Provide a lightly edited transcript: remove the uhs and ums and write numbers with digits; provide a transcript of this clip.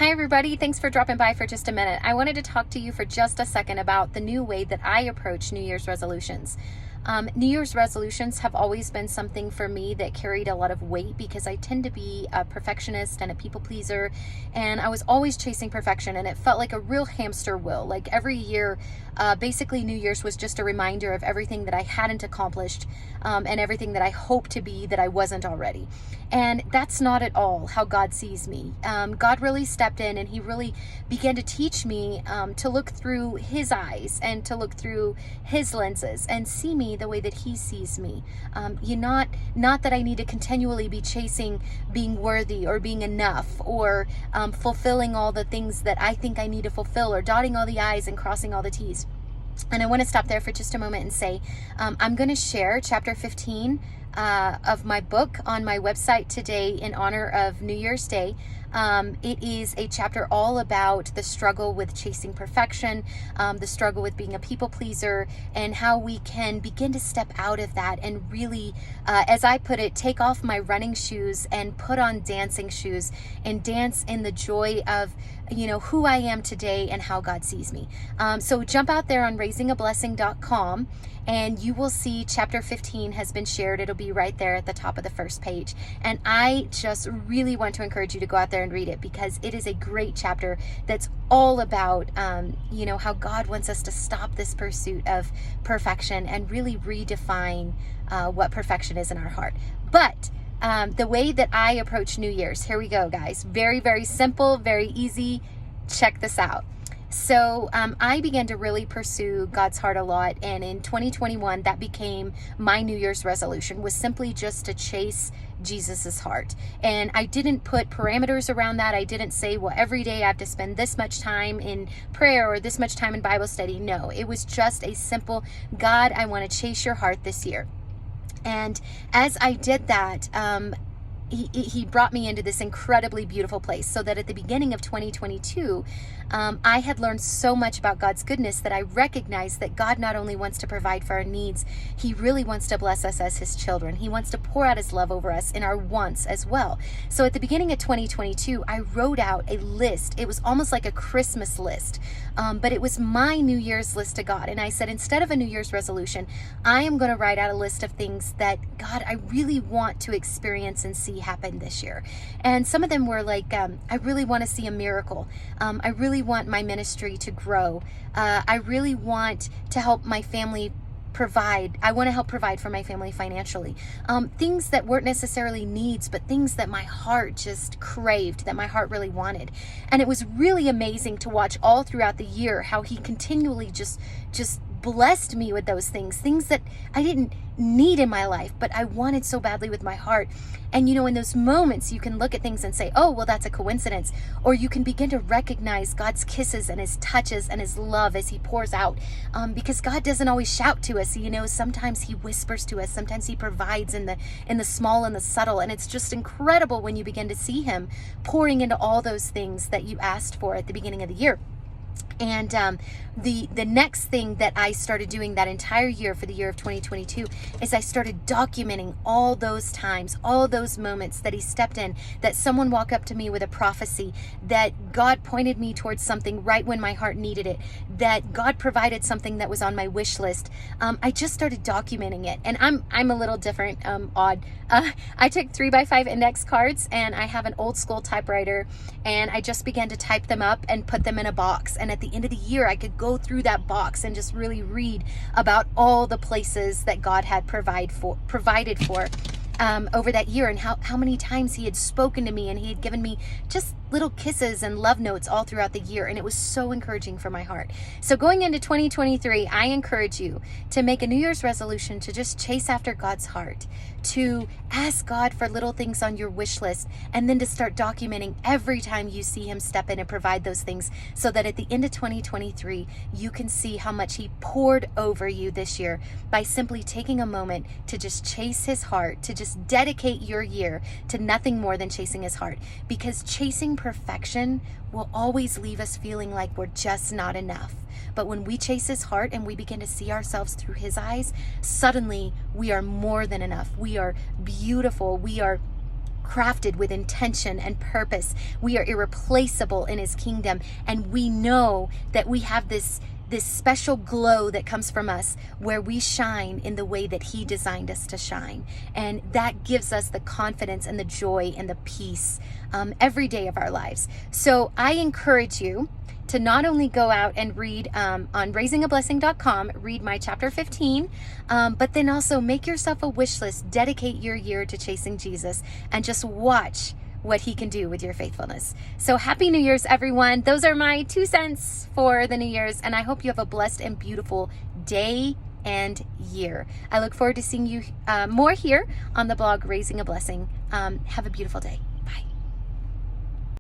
Hi, everybody. Thanks for dropping by for just a minute. I wanted to talk to you for just a second about the new way that I approach New Year's resolutions. New Year's resolutions have always been something for me that carried a lot of weight because I tend to be a perfectionist and a people pleaser, and I was always chasing perfection, and it felt like a real hamster wheel. Like every year, basically New Year's was just a reminder of everything that I hadn't accomplished and everything that I hoped to be that I wasn't already. And that's not at all how God sees me. God really stepped in and he really began to teach me to look through his eyes and to look through his lenses and see me the way that he sees me. Not that I need to continually be chasing being worthy or being enough or fulfilling all the things that I think I need to fulfill or dotting all the I's and crossing all the T's. And I want to stop there for just a moment and say, I'm going to share chapter 15 of my book on my website today in honor of New Year's Day. It is a chapter all about the struggle with chasing perfection, the struggle with being a people pleaser, and how we can begin to step out of that and really, as I put it, take off my running shoes and put on dancing shoes and dance in the joy of who I am today and how God sees me. So jump out there on raisingablessing.com and you will see chapter 15 has been shared. It'll be right there at the top of the first page. And I just really want to encourage you to go out there and read it because it is a great chapter that's all about, how God wants us to stop this pursuit of perfection and really redefine what perfection is in our heart. But the way that I approach New Year's, here we go, guys. Very, very simple, very easy. Check this out. So I began to really pursue God's heart a lot. And in 2021, that became my New Year's resolution, was simply just to chase Jesus's heart. And I didn't put parameters around that. I didn't say, well, every day I have to spend this much time in prayer or this much time in Bible study. No, it was just a simple, God, I want to chase your heart this year. And as I did that, he brought me into this incredibly beautiful place, so that at the beginning of 2022, I had learned so much about God's goodness that I recognized that God not only wants to provide for our needs, he really wants to bless us as his children. He wants to pour out his love over us in our wants as well. So at the beginning of 2022, I wrote out a list. It was almost like a Christmas list, but it was my New Year's list to God. And I said, instead of a New Year's resolution, I am going to write out a list of things that, God, I really want to experience and see happen this year. And some of them were like, I really want to see a miracle. I really want my ministry to grow. I really want to help my family provide. I want to help provide for my family financially. Things that weren't necessarily needs, but things that my heart just craved, that my heart really wanted. And it was really amazing to watch all throughout the year how he continually just blessed me with those things that I didn't need in my life, but I wanted so badly with my heart. And in those moments, you can look at things and say, oh, well, that's a coincidence. Or you can begin to recognize God's kisses and his touches and his love as he pours out. Because God doesn't always shout to us. Sometimes he whispers to us. Sometimes he provides in the small and the subtle. And it's just incredible when you begin to see him pouring into all those things that you asked for at the beginning of the year. And the next thing that I started doing that entire year for the year of 2022 is I started documenting all those times, all those moments that he stepped in, that someone walked up to me with a prophecy, that God pointed me towards something right when my heart needed it, that God provided something that was on my wish list. I just started documenting it. And I'm a little different, odd. I took 3x5 index cards and I have an old school typewriter, and I just began to type them up and put them in a box. And at the end of the year, I could go through that box and just really read about all the places that God had provided for over that year, and how many times he had spoken to me, and he had given me just little kisses and love notes all throughout the year. And it was so encouraging for my heart. So going into 2023, I encourage you to make a New Year's resolution to just chase after God's heart, to ask God for little things on your wish list, and then to start documenting every time you see him step in and provide those things, so that at the end of 2023, you can see how much he poured over you this year by simply taking a moment to just chase his heart, to just dedicate your year to nothing more than chasing his heart. Because chasing perfection will always leave us feeling like we're just not enough. But when we chase his heart and we begin to see ourselves through his eyes, suddenly we are more than enough. We are beautiful. We are crafted with intention and purpose. We are irreplaceable in his kingdom, and we know that we have this special glow that comes from us where we shine in the way that he designed us to shine. And that gives us the confidence and the joy and the peace every day of our lives. So I encourage you to not only go out and read on raisingablessing.com, read my chapter 15, but then also make yourself a wish list, dedicate your year to chasing Jesus, and just watch what he can do with your faithfulness. So happy New Year's, everyone. Those are my 2 cents for the New Year's, and I hope you have a blessed and beautiful day and year. I look forward to seeing you more here on the blog Raising a Blessing. Have a beautiful day.